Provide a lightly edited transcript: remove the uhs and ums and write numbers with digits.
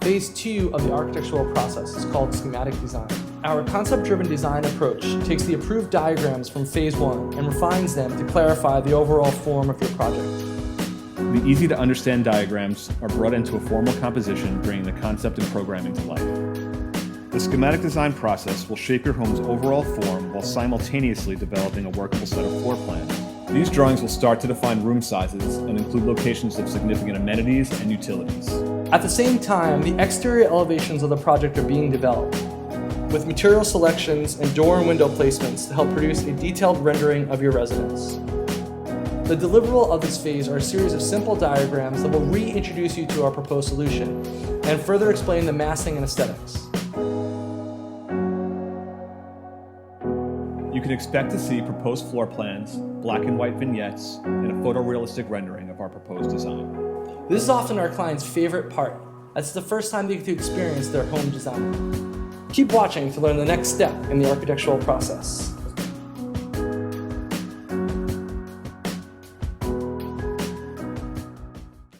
Phase 2 of the architectural process is called schematic design. Our concept-driven design approach takes the approved diagrams from Phase 1 and refines them to clarify the overall form of your project. The easy-to-understand diagrams are brought into a formal composition, bringing the concept and programming to life. The schematic design process will shape your home's overall form while simultaneously developing a workable set of floor plans. These drawings will start to define room sizes and include locations of significant amenities and utilities. At the same time, the exterior elevations of the project are being developed, with material selections and door and window placements to help produce a detailed rendering of your residence. The deliverable of this phase are a series of simple diagrams that will reintroduce you to our proposed solution and further explain the massing and aesthetics. You can expect to see proposed floor plans, black and white vignettes, and a photorealistic rendering of our proposed design. This is often our client's favorite part, as it's the first time they get to experience their home design. Keep watching to learn the next step in the architectural process.